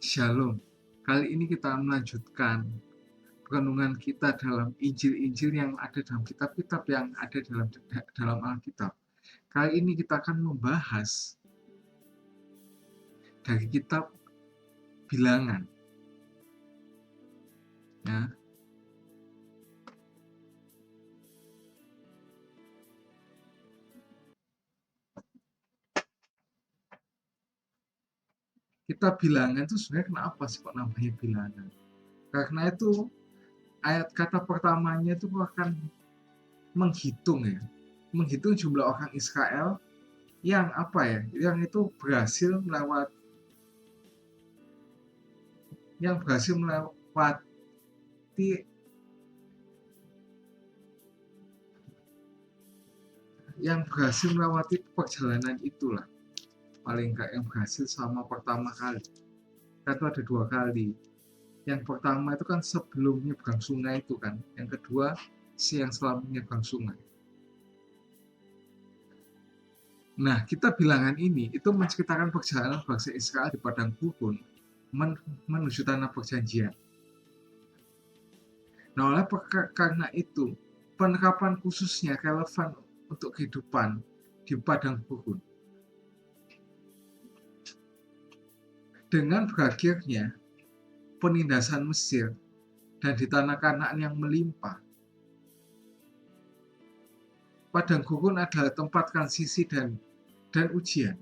Shalom. Kali ini kita melanjutkan renungan kita dalam Injil-Injil yang ada dalam kitab-kitab yang ada dalam Alkitab. Kali ini kita akan membahas dari kitab Bilangan. Ya. Kitab Bilangan itu sebenarnya kenapa sih kok namanya Bilangan? Karena itu ayat kata pertamanya itu akan menghitung jumlah orang Israel yang itu berhasil melewati perjalanan itulah, paling enggak yang berhasil sama pertama kali. Itu ada 2 kali. Yang pertama itu kan sebelum nyebrang sungai itu kan, yang kedua yang setelah menyeberang sungai. Nah, kita Bilangan ini itu menceritakan perjalanan bangsa Israel di padang gurun menuju tanah perjanjian. Nah, karena itu penerapan khususnya relevan untuk kehidupan di padang gurun. Dengan berakhirnya penindasan Mesir dan di tanah Kanaan yang melimpah, padang gurun adalah tempat transisi dan ujian.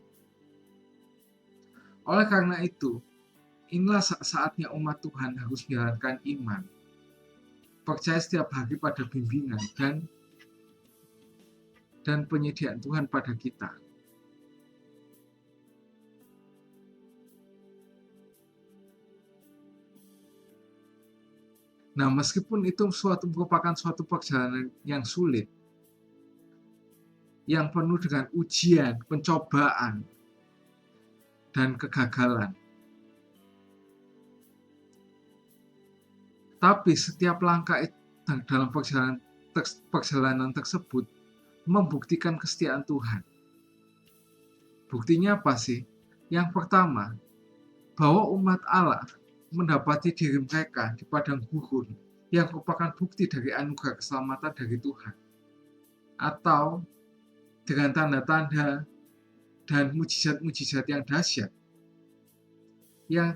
Oleh karena itu, inilah saatnya umat Tuhan harus menjalankan iman, percaya setiap hari pada bimbingan dan penyediaan Tuhan pada kita. Nah, meskipun itu merupakan suatu perjalanan yang sulit, yang penuh dengan ujian, pencobaan, dan kegagalan. Tapi setiap langkah dalam perjalanan tersebut membuktikan kesetiaan Tuhan. Buktinya apa sih? Yang pertama, bahwa umat Allah mendapati diri mereka di padang gurun yang merupakan bukti dari anugerah keselamatan dari Tuhan. Atau dengan tanda-tanda dan mujizat-mujizat yang dahsyat yang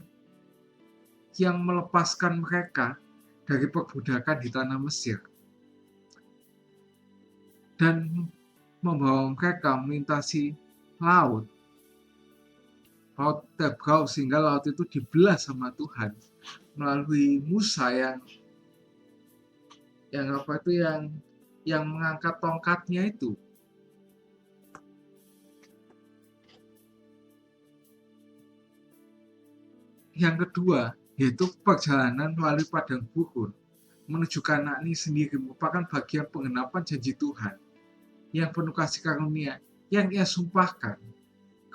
melepaskan mereka dari perbudakan di tanah Mesir dan membawa mereka melintasi laut Tebrau, sehingga laut itu dibelah sama Tuhan melalui Musa yang mengangkat tongkatnya itu. Yang kedua, yaitu perjalanan melalui padang gurun menuju Kanaan ini sendiri merupakan bagian penggenapan janji Tuhan yang penuh kasih karunia yang Ia sumpahkan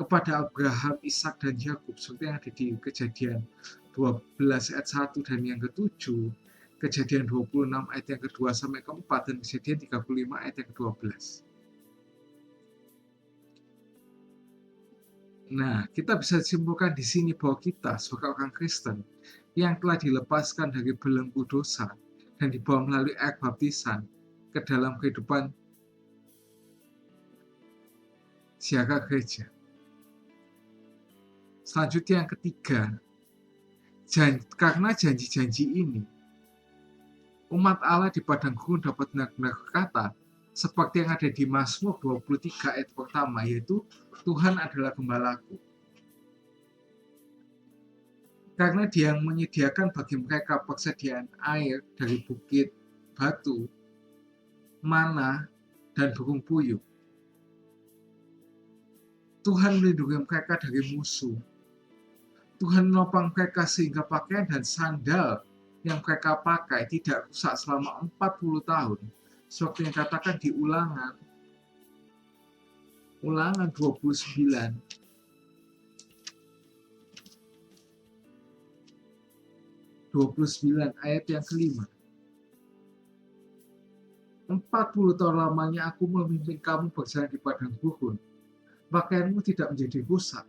kepada Abraham, Ishak, dan Yakub, seperti yang ada di Kejadian 12 ayat 1 dan yang ke-7, Kejadian 26 ayat yang ke-2 sampai ke-4, dan Kejadian 35 ayat yang ke-12. Nah, kita bisa simpulkan di sini bahwa kita sebagai orang Kristen yang telah dilepaskan dari belenggu dosa dan dibawa melalui air baptisan ke dalam kehidupan siaga gereja. Selanjutnya yang ketiga, karena janji-janji ini, umat Allah di padang gurun dapat benar-benar berkata, seperti yang ada di Mazmur 23 ayat pertama, yaitu Tuhan adalah gembalaku. Karena Dia yang menyediakan bagi mereka persediaan air dari bukit, batu, mana, dan burung puyuh. Tuhan melindungi mereka dari musuh. Tuhan menopang mereka sehingga pakaian dan sandal yang mereka pakai tidak rusak selama 40 tahun. Seperti yang katakan di Ulangan 29 ayat yang kelima. 40 tahun lamanya aku memimpin kamu berjalan di padang gurun. Pakaianmu tidak menjadi rusak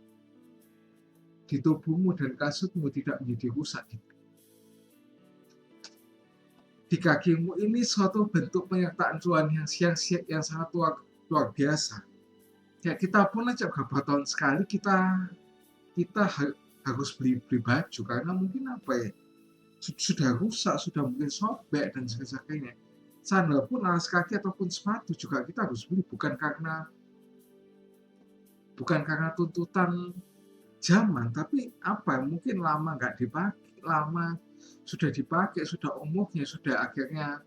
di tubuhmu dan kasutmu tidak menjadi rusak. Di kakimu ini suatu bentuk penyertaan Tuhan yang sangat luar biasa. Ya kita pun aja beberapa tahun sekali kita harus beli baju karena mungkin apa ya, sudah rusak, sudah mungkin sobek dan sebagainya. Sandal pun, alas kaki ataupun sepatu juga kita harus beli, bukan karena tuntutan zaman, tapi apa mungkin lama nggak dipakai, lama sudah dipakai, sudah umurnya, sudah akhirnya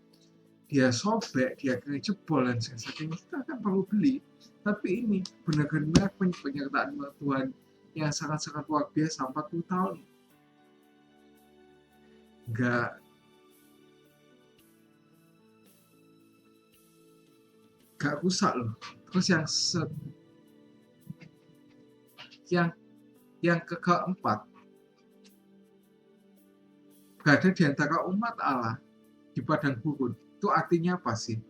dia sobek, dia akhirnya jebol dan sebagainya, kita akan perlu beli. Tapi ini benar-benar penyertaan Tuhan yang sangat-sangat luar biasa. 40 tahun nggak rusak loh. Terus yang keempat, berada di antara umat Allah di padang gurun. Itu artinya apa sih?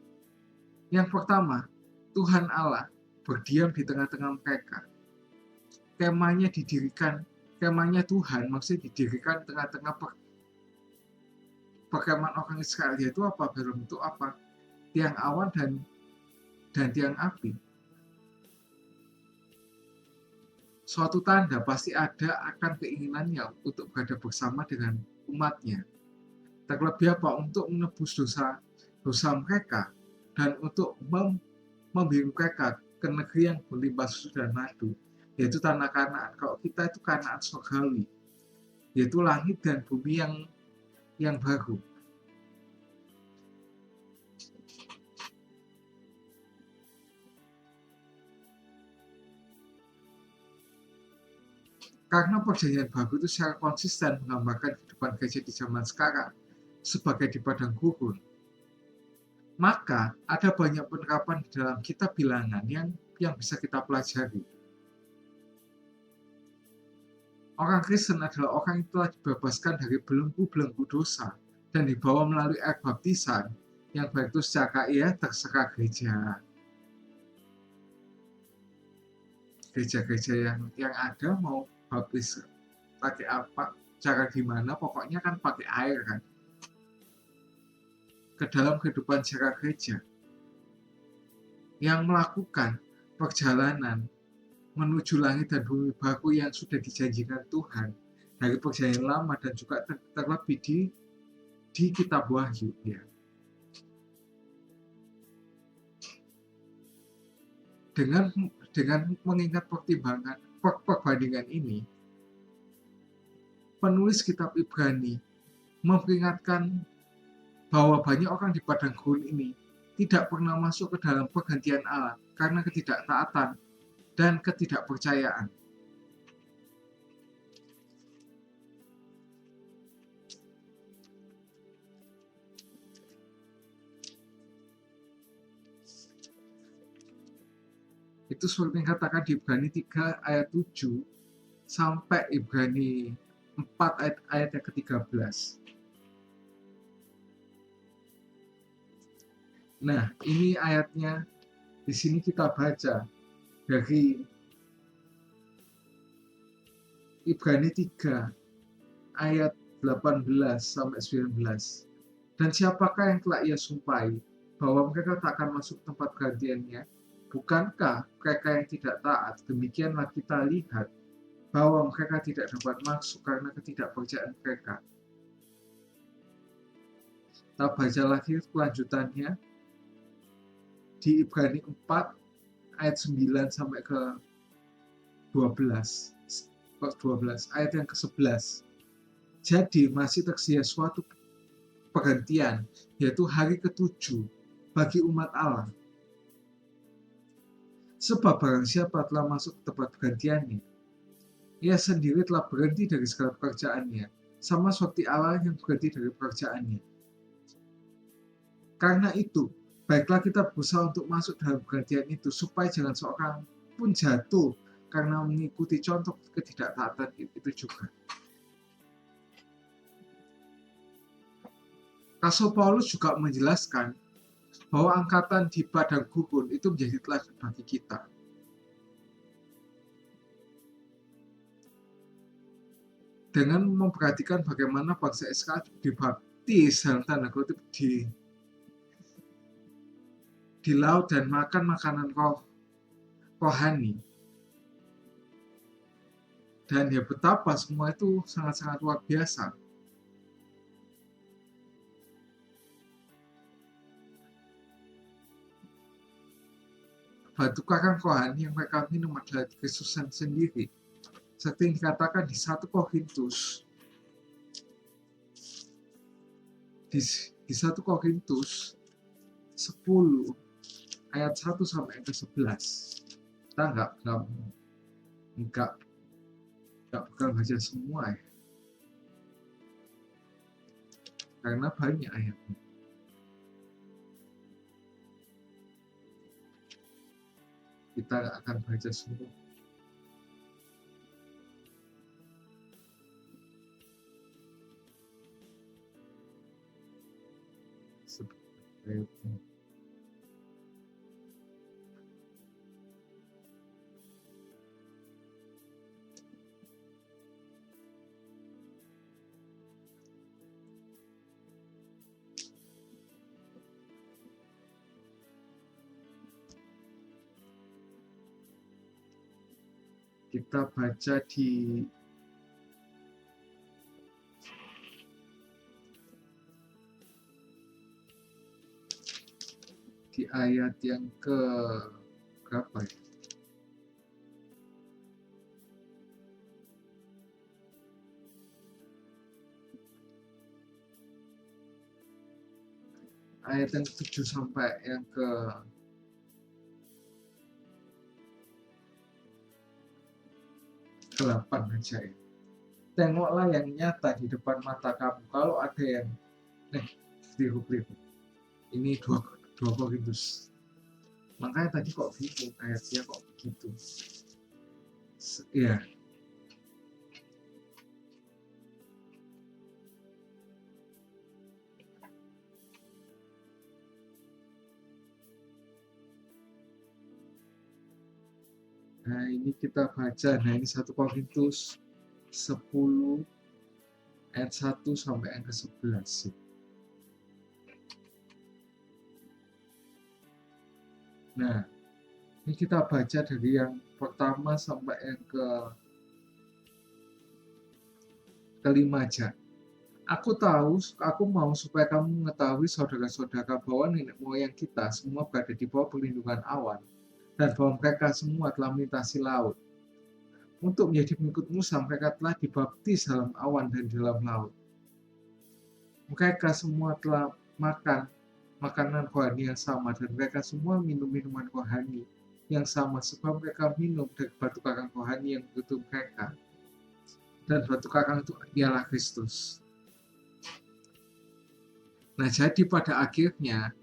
Yang pertama, Tuhan Allah berdiam di tengah-tengah mereka. Kemahnya Tuhan maksudnya didirikan tengah-tengah perkemahan orang Israel. Itu apa? Berbentuk apa? Tiang awan dan tiang api. Suatu tanda pasti ada akan keinginannya untuk berada bersama dengan umatnya. Terlebih apa? Untuk menebus dosa mereka dan untuk membimbing mereka ke negeri yang berlimpah susu dan madu, yaitu tanah Kanaan. Kalau kita itu Kanaan surgawi, yaitu langit dan bumi yang baru. Karena perjanjian baru itu secara konsisten menggambarkan kehidupan gereja di zaman sekarang sebagai di padang gurun, maka ada banyak penerapan di dalam kitab bilangan yang bisa kita pelajari. Orang Kristen adalah orang yang telah dibebaskan dari belenggu-belenggu dosa dan dibawa melalui air baptisan yang baik itu secara terserah gereja. Gereja-gereja yang ada mau baptis pakai apa, cara gimana, pokoknya kan pakai air kan. Ke dalam kehidupan secara gereja yang melakukan perjalanan menuju langit dan bumi baru yang sudah dijanjikan Tuhan dari perjanjian lama dan juga terlebih di kitab Wahyu ya. Dengan mengingat perbandingan ini, penulis kitab Ibrani memperingatkan bahwa banyak orang di padang gurun ini tidak pernah masuk ke dalam pergantian Allah karena ketidaktaatan dan ketidakpercayaan. Itu seperti yang katakan di Ibrani 3 ayat 7 sampai Ibrani 4 ayat yang ke-13. Nah, ini ayatnya di sini kita baca dari Ibrani 3 ayat 18 sampai 19. Dan siapakah yang telah ia sumpahi bahwa mereka tak akan masuk tempat pergantiannya? Bukankah mereka yang tidak taat? Demikianlah kita lihat bahwa mereka tidak dapat masuk karena ketidakpercayaan mereka. Kita baca lagi kelanjutannya di Ibrani 4 ayat 9 sampai ke 12 ayat yang ke-11. Jadi masih tersedia suatu pergantian, yaitu hari ke-7 bagi umat Allah. Sebab barang siapa telah masuk ke tempat pergantiannya, ia sendiri telah berhenti dari segala pekerjaannya, sama seperti Allah yang berhenti dari pekerjaannya. Karena itu, baiklah kita berusaha untuk masuk dalam pergantian itu, supaya jangan seorang pun jatuh karena mengikuti contoh ketidaktaatan itu juga. Rasul Paulus juga menjelaskan bahwa angkatan di padang gurun itu menjadi teladan bagi kita. dengan memperhatikan bagaimana bangsa Israel dibaptis dalam tanda kutip di laut dan makan makanan rohani. Dan ya betapa semua itu sangat-sangat luar biasa. Batu karang rohani yang mereka minum adalah Kristus sendiri. Seperti yang dikatakan di 1 Korintus di 1 Korintus 10 ayat 1 sampai ayat 11. Kita enggak bakal baca semua ya, karena banyak ayatnya. Kita nggak akan baca semua. Kita baca di ayat yang ke berapa ya? Ayat yang 7 sampai yang ke 8 aja ya. Tengoklah yang nyata di depan mata kamu. Kalau ada yang keliru. Ini 2 Korintus. Makanya tadi kok bingung ayatnya kok begitu. Ya. Nah, ini kita baca. Nah, ini 1 Korintus 10 ayat 1 sampai ayat ke-11. Nah, ini kita baca dari yang pertama sampai yang kelima aja. Aku mau supaya kamu mengetahui saudara-saudara bahwa nenek moyang kita semua berada di bawah perlindungan awan, dan bahwa mereka semua telah melintasi laut. Untuk menjadi pengikut Musa, mereka telah dibaptis dalam awan dan dalam laut. Mereka semua telah makan makanan rohani yang sama, dan mereka semua minum minuman rohani yang sama, sebab mereka minum dari batu karang rohani yang begitu mereka. Dan batu karang itu ialah Kristus. Nah, jadi pada akhirnya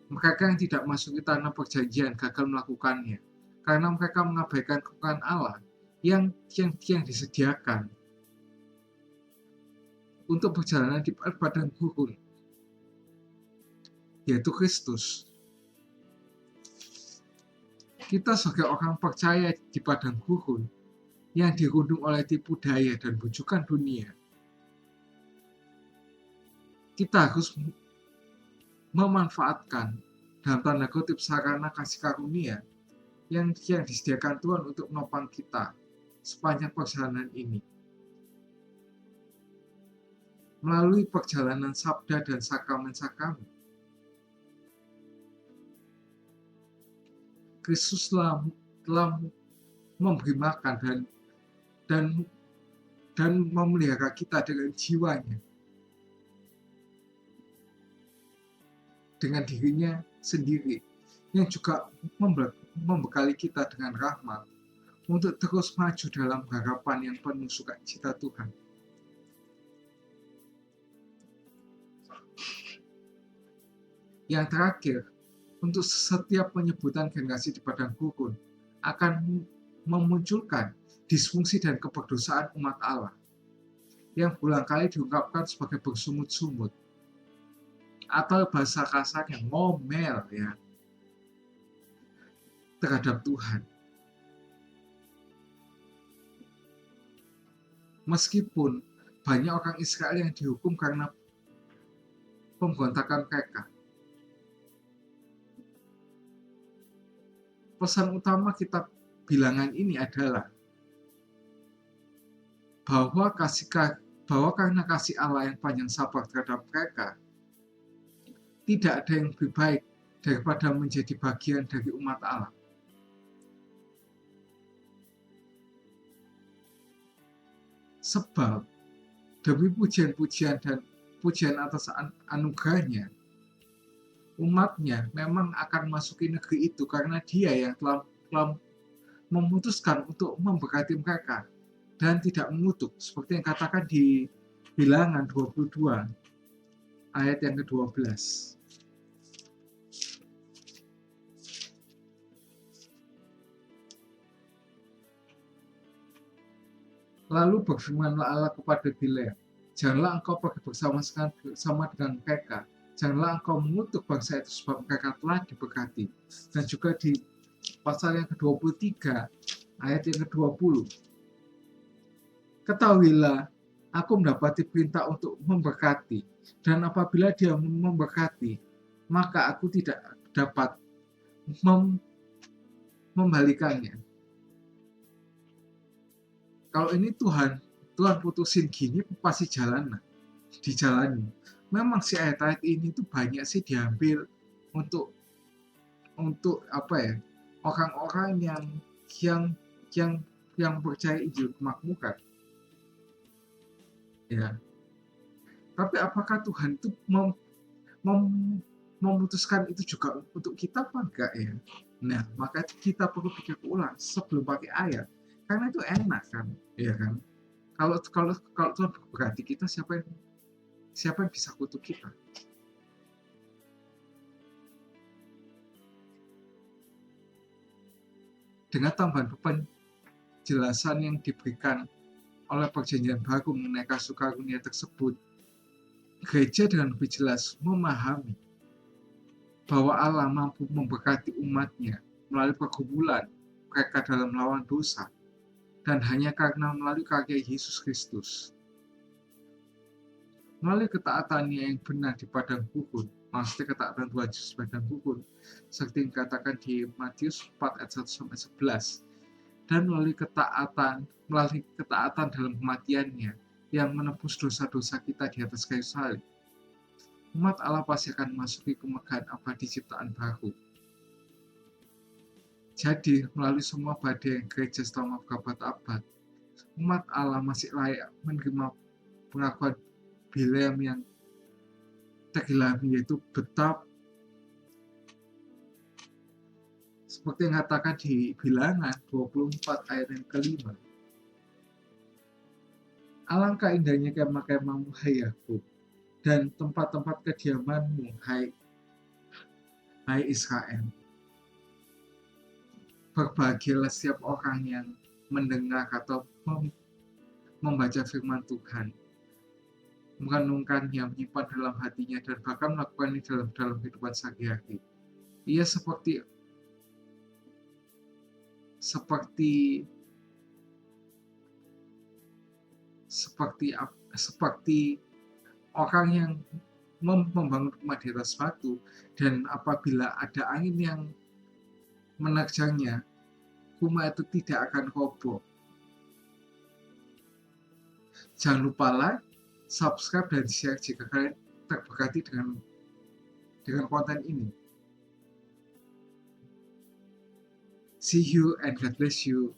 mereka yang tidak masuk ke tanah perjanjian gagal melakukannya, karena mereka mengabaikan kekuatan Allah yang disediakan untuk perjalanan di padang gurun, yaitu Kristus. Kita sebagai orang percaya di padang gurun yang dirundung oleh tipu daya dan bujukan dunia, kita harus memanfaatkan dalam tanda kutip sarana kasih karunia yang disediakan Tuhan untuk menopang kita sepanjang perjalanan ini. Melalui perjalanan sabda dan sakramen-sakramen, Kristus telah memberi makan dan memelihara kita dengan jiwanya, dengan dirinya sendiri, yang juga membekali kita dengan rahmat untuk terus maju dalam harapan yang penuh sukacita Tuhan. Yang terakhir, untuk setiap penyebutan generasi di padang gurun akan memunculkan disfungsi dan keberdosaan umat Allah yang berulang kali diungkapkan sebagai bersungut-sungut atau bahasa kasarnya ngomel ya terhadap Tuhan. Meskipun banyak orang Israel yang dihukum karena pemberontakan mereka. Pesan utama kitab Bilangan ini adalah bahwa karena kasih Allah yang panjang sabar terhadap mereka, tidak ada yang lebih baik daripada menjadi bagian dari umat Allah. Sebab demi pujian-pujian dan pujian atas anugerahnya, umatnya memang akan masuki negeri itu karena dia yang telah memutuskan untuk memberkati mereka dan tidak mengutuk, seperti yang katakan di Bilangan 22 ayat yang ke-12. Lalu berfirmanlah Allah kepada Bileam, janganlah engkau pergi bersama dengan mereka, janganlah engkau mengutuk bangsa itu sebab mereka telah diberkati. Dan juga di pasal yang ke-23 ayat yang ke-20, ketahuilah aku mendapati perintah untuk memberkati, dan apabila dia memberkati, maka aku tidak dapat membalikannya. Kalau ini Tuhan putusin gini, pasti dijalani. Memang si ayat-ayat ini tuh banyak sih diambil untuk orang-orang yang percaya Injil kemakmuran. Ya. Tapi apakah Tuhan itu memutuskan itu juga untuk kita apa enggak ya? Nah, maka kita perlu pikir ulang sebelum pakai ayat. Karena itu enak kan, ya kan? Kalau Tuhan berarti kita, siapa yang bisa kutuk kita? Dengan tambahan penjelasan yang diberikan oleh Perjanjian Baru mengenai kasih karunia tersebut, gereja dengan lebih jelas memahami bahwa Allah mampu memberkati umatnya melalui pergumulan mereka dalam melawan dosa, dan hanya karena melalui karya Yesus Kristus. Melalui ketaatannya yang benar di padang gurun, maksudnya ketaatan Tuhan Yesus di padang gurun, seperti yang dikatakan di Matius 4 ayat 1-11, dan melalui ketaatan dalam kematiannya yang menebus dosa-dosa kita di atas kayu salib, umat Allah pasti akan memasuki kemegahan abadi ciptaan baru. Jadi, melalui semua badai yang gereja selama berabad-abad, umat Allah masih layak menerima pengakuan Bileam yang tergilami, yaitu betapa, seperti yang katakan di Bilangan 24 ayat yang ke-5. Alangkah indahnya kemah-kemahmu, hai Yakub, dan tempat-tempat kediamanmu, hai Israel. Berbahagialah setiap orang yang mendengar atau membaca firman Tuhan, merenungkannya, menyimpan dalam hatinya, dan bahkan melakukannya dalam kehidupan sehari-hari. Ia seperti orang yang membangun rumah di atas batu, dan apabila ada angin yang menerjangnya, rumah itu tidak akan roboh. Jangan lupa like, subscribe, dan share jika kalian terberkati dengan konten ini. See you and God bless you.